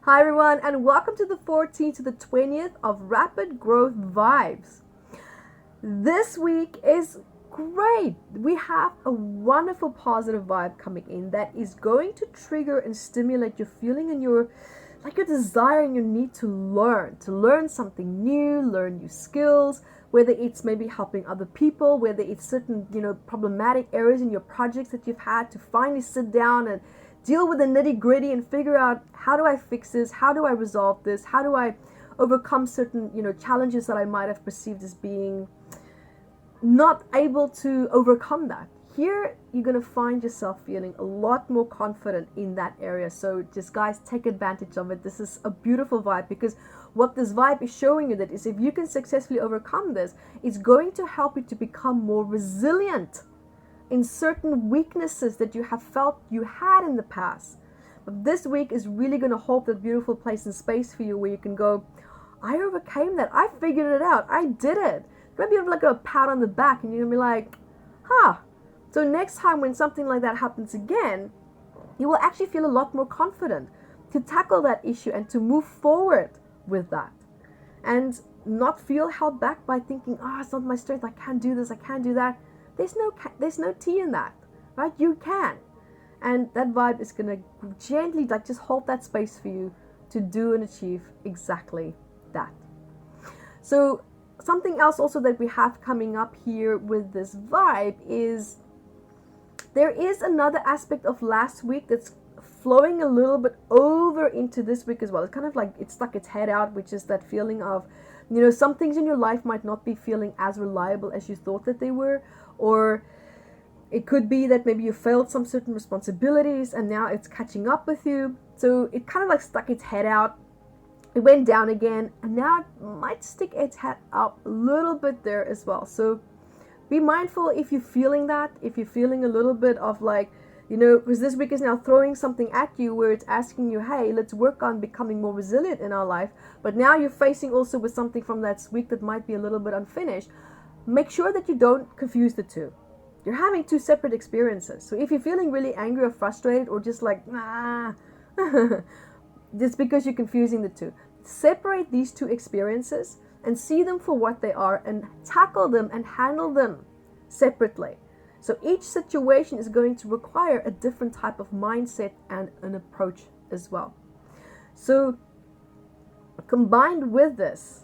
Hi everyone, and welcome to the 14th to the 20th of Rapid Growth Vibes. This week is great. We have a wonderful positive vibe coming in that is going to trigger and stimulate your feeling and your desire and your need to learn something new, learn new skills, whether it's maybe helping other people, whether it's certain, problematic areas in your projects that you've had to finally sit down and deal with the nitty-gritty and figure out, how do I fix this? How do I resolve this? How do I overcome certain, challenges that I might have perceived as being not able to overcome that? Here, you're going to find yourself feeling a lot more confident in that area. So just guys, take advantage of it. This is a beautiful vibe, because what this vibe is showing you that is, if you can successfully overcome this, it's going to help you to become more resilient in certain weaknesses that you have felt you had in the past. But this week is really going to hold that beautiful place and space for you where you can go, I overcame that. I figured it out. I did it. Maybe you have like a pat on the back and you're going to be like, So next time when something like that happens again, you will actually feel a lot more confident to tackle that issue and to move forward with that. And not feel held back by thinking, it's not my strength. I can't do this. I can't do that. There's no tea in that, right? You can. And that vibe is going to gently just hold that space for you to do and achieve exactly that. So something else also that we have coming up here with this vibe is there is another aspect of last week that's flowing a little bit over into this week as well. It's kind of like it stuck its head out, which is that feeling of, some things in your life might not be feeling as reliable as you thought that they were. Or it could be that maybe you failed some certain responsibilities and now it's catching up with you. So it kind of like stuck its head out. It went down again, and now it might stick its head up a little bit there as well. So be mindful if you're feeling that, if you're feeling a little bit of because this week is now throwing something at you where it's asking you, hey, let's work on becoming more resilient in our life. But now you're facing also with something from that week that might be a little bit unfinished. Make sure that you don't confuse the two. You're having two separate experiences. So if you're feeling really angry or frustrated or just it's because you're confusing the two. Separate these two experiences and see them for what they are and tackle them and handle them separately. So each situation is going to require a different type of mindset and an approach as well. So combined with this,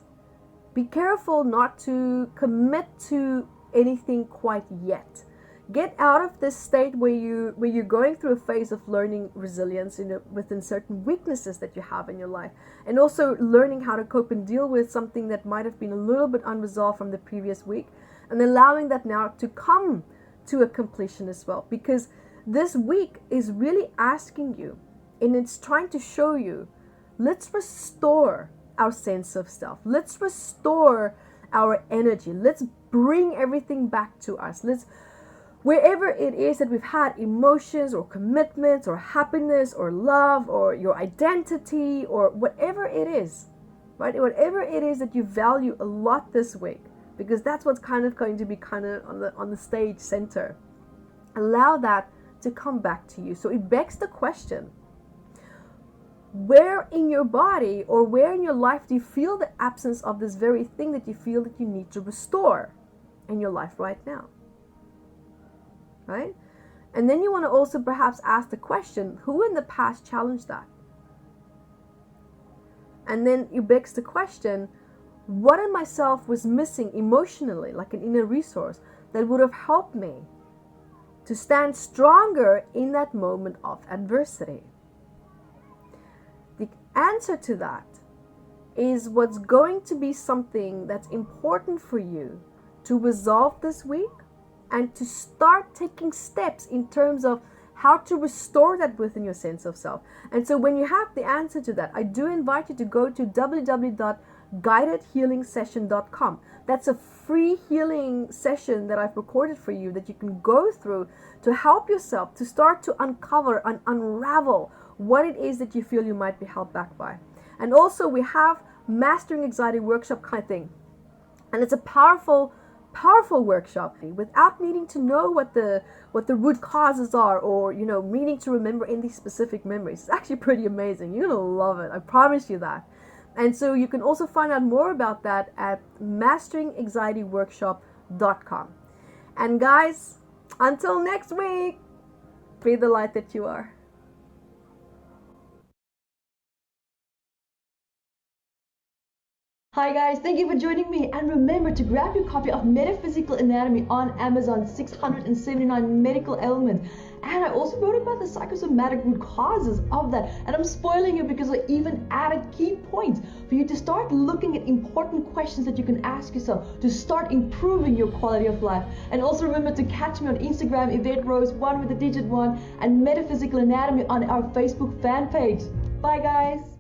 be careful not to commit to anything quite yet. Get out of this state where you're going through a phase of learning resilience within certain weaknesses that you have in your life, and also learning how to cope and deal with something that might have been a little bit unresolved from the previous week, and allowing that now to come to a completion as well. Because this week is really asking you, and it's trying to show you, let's restore our sense of self. Let's restore our energy. Let's bring everything back to us. Wherever it is that we've had emotions or commitments or happiness or love or your identity or whatever it is, right? Whatever it is that you value a lot this week, because that's what's kind of going to be kind of on the stage center. Allow that to come back to you. So it begs the question, where in your body or where in your life do you feel the absence of this very thing that you feel that you need to restore in your life right now? Right? And then you want to also perhaps ask the question, who in the past challenged that? And then it begs the question, what in myself was missing emotionally, like an inner resource, that would have helped me to stand stronger in that moment of adversity? The answer to that is what's going to be something that's important for you to resolve this week and to start taking steps in terms of how to restore that within your sense of self. And so when you have the answer to that, I do invite you to go to www.guidedhealingsession.com. That's a free healing session that I've recorded for you that you can go through to help yourself to start to uncover and unravel what it is that you feel you might be held back by. And also we have Mastering Anxiety workshop kind of thing. And it's a powerful powerful workshop without needing to know what the root causes are, or needing to remember any specific memories. It's actually pretty amazing. You're gonna love it, I promise you that. And so you can also find out more about that at masteringanxietyworkshop.com. And guys, until next week, be the light that you are. Hi guys, thank you for joining me, and remember to grab your copy of Metaphysical Anatomy on Amazon, 679 medical ailments. And I also wrote about the psychosomatic root causes of that, and I'm spoiling you because I even added key points for you to start looking at important questions that you can ask yourself to start improving your quality of life. And also remember to catch me on Instagram, Evette Rose, 1 with the digit 1, and Metaphysical Anatomy on our Facebook fan page. Bye guys!